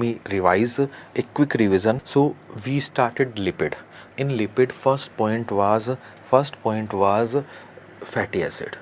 me revise a quick revision. So we started lipid. In lipid, first point was fatty acid.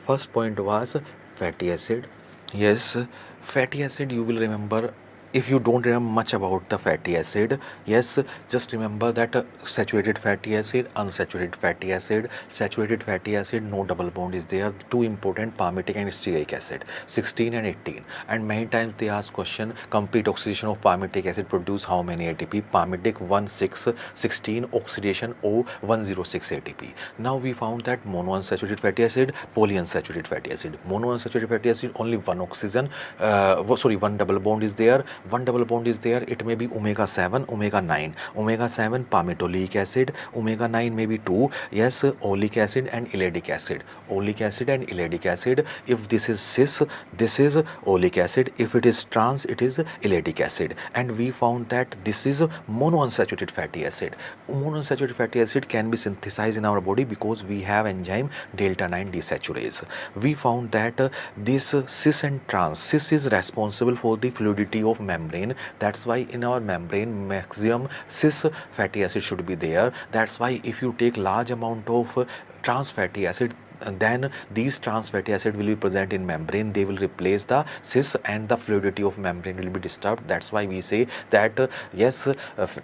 First point was fatty acid. Yes, fatty acid, you will remember. If you don't remember much about the fatty acid, yes, just remember that saturated fatty acid, unsaturated fatty acid. Saturated fatty acid, no double bond is there. Two important, palmitic and stearic acid, 16 and 18. And many times they ask question, complete oxidation of palmitic acid produce how many ATP? Palmitic 16, 16, oxidation O 106 ATP. Now we found that monounsaturated fatty acid, polyunsaturated fatty acid. Monounsaturated fatty acid, only one oxygen, one double bond is there. One double bond is there. It may be omega 7, omega 9. Omega 7 palmitoleic acid, omega 9 may be 2. Yes, oleic acid and elladic acid. Oleic acid and elladic acid. If this is cis, this is oleic acid. If it is trans, it is elladic acid. And we found that this is monounsaturated fatty acid. Monounsaturated fatty acid can be synthesized in our body because we have enzyme delta 9 desaturase. We found that this cis and trans, cis is responsible for the fluidity of membrane. That's why in our membrane maximum cis fatty acid should be there. That's why if you take large amount of trans fatty acid, then these trans fatty acid will be present in membrane. They will replace the cis and the fluidity of membrane will be disturbed. That's why we say that yes,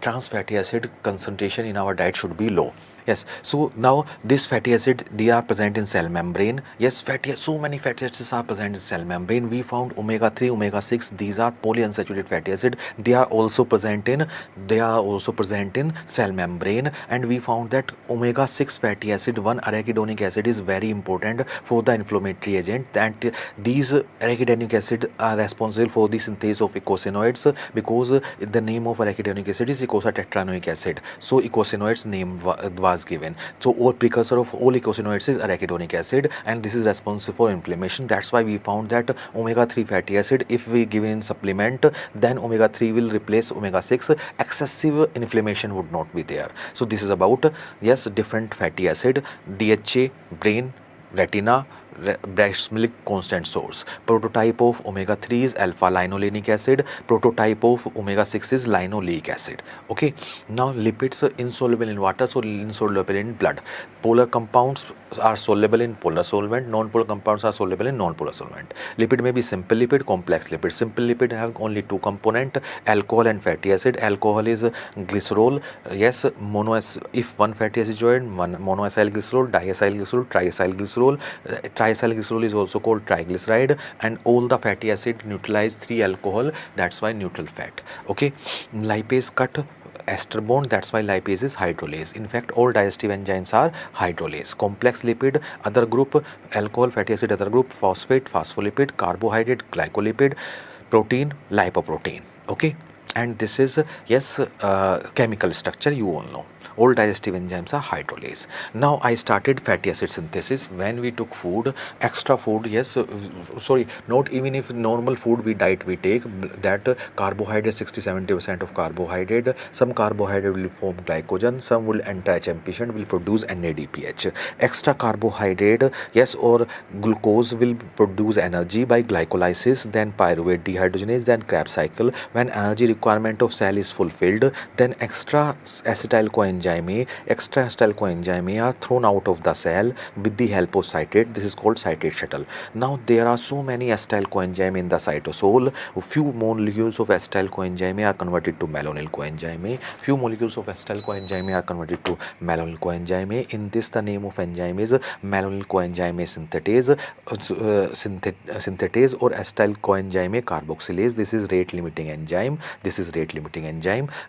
trans fatty acid concentration in our diet should be low. Yes, so now this fatty acid, they are present in cell membrane. Yes, so many fatty acids are present in cell membrane. We found omega 3, omega 6, these are polyunsaturated fatty acid. They are also present in cell membrane. And we found that omega 6 fatty acid, one arachidonic acid, is very important for the inflammatory agent. That these arachidonic acid are responsible for the synthesis of eicosanoids, because the name of arachidonic acid is eicosatetranoic acid. So eicosanoids name was given. So all precursor of all eicosanoids is arachidonic acid, and this is responsible for inflammation. That's why we found that omega 3 fatty acid, if we give in supplement, then omega 3 will replace omega 6. Excessive inflammation would not be there. So this is about yes, different fatty acid. DHA, brain, retina, breast milk constant source. Prototype of omega 3 is alpha linolenic acid. Prototype of omega 6 is linoleic acid. Okay, now lipids are insoluble in water, so insoluble in blood. Polar compounds are soluble in polar solvent. Non-polar compounds are soluble in non-polar solvent. Lipid may be simple lipid, complex lipid. Simple lipid have only two component, alcohol and fatty acid. Alcohol is glycerol. Yes, if one fatty acid joined, one monoacyl glycerol, diacyl glycerol, triacyl glycerol. Triacyl glycerol is also called triglyceride, and all the fatty acid neutralize 3 alcohol. That's why neutral fat. Okay, lipase cut ester bond. That's why lipase is hydrolase. In fact, all digestive enzymes are hydrolase. Complex lipid, other group, alcohol, fatty acid, other group, phosphate, phospholipid, carbohydrate, glycolipid, protein, lipoprotein. Okay, and this is yes, chemical structure you all know. All digestive enzymes are hydrolase. Now I started fatty acid synthesis. When we took food, extra food, yes, not even if normal food we diet we take, that carbohydrate, 60-70% of carbohydrate, some carbohydrate will form glycogen, some will anti-HM will produce NADPH. Extra carbohydrate, yes, or glucose will produce energy by glycolysis, then pyruvate dehydrogenase, then Krebs cycle. When energy requirement of cell is fulfilled, then extra acetyl coenzyme are thrown out of the cell with the help of citrate. This is called citrate shuttle. Now there are so many acetyl coenzyme in the cytosol. Few molecules of acetyl coenzyme are converted to malonyl coenzyme. Few molecules of acetyl coenzyme are converted to malonyl coenzyme. In this, the name of enzyme is malonyl coenzyme synthetase or acetyl coenzyme carboxylase. This is rate limiting enzyme.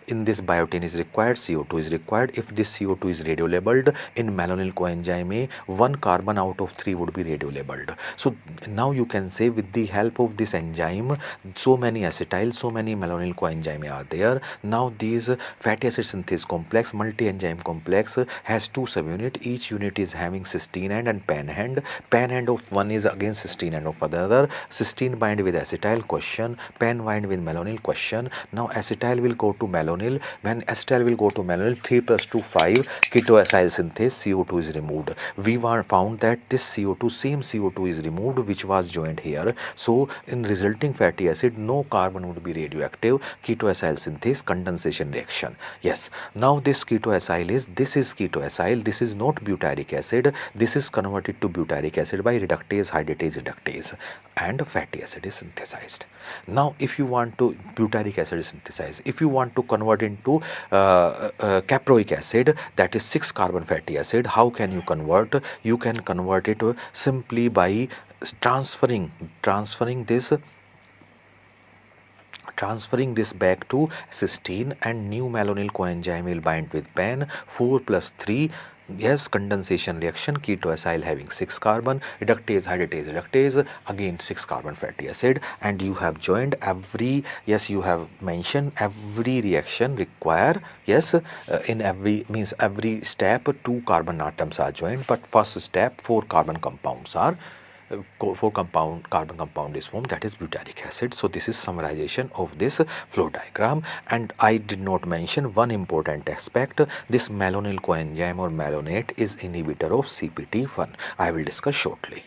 In this, biotin is required, CO2 is required. If this CO2 is radiolabeled, in malonyl coenzyme, 1 carbon out of 3 would be radiolabeled. So now you can say, with the help of this enzyme, so many acetyl, so many malonyl coenzyme are there. Now these fatty acid synthase complex, multi-enzyme complex, has 2 subunit. Each unit is having cysteine end and pan end. Pan end of one is again cysteine end of other. Cysteine bind with acetyl, question. Pan bind with malonyl, question. Now acetyl will go to malonyl. When acetyl will go to malonyl, 3 3 plus 2 5 ketoacyl synthase, CO2 is removed. We found that this CO2, same CO2 is removed which was joined here. So in resulting fatty acid, no carbon would be radioactive. Ketoacyl synthase, condensation reaction. Yes, now this ketoacyl is, this is ketoacyl, this is not butyric acid, this is converted to butyric acid by reductase, hydratase, reductase, and fatty acid is synthesized. Now if you want to, butyric acid is synthesized, if you want to convert into caproic acid, that is 6 carbon fatty acid, how can you convert? You can convert it simply by transferring this back to cysteine, and new malonyl coenzyme will bind with PAN. 4 plus 3, yes, condensation reaction, ketoacyl having 6 carbon, reductase, hydratase, reductase, again 6 carbon fatty acid, and you have joined every, yes, you have mentioned every reaction require, yes, in every, means every step 2 carbon atoms are joined, but first step 4 carbon compounds are carbon compound is formed, that is butyric acid. So this is summarization of this flow diagram, and I did not mention one important aspect. This malonyl coenzyme or malonate is inhibitor of CPT1. I will discuss shortly.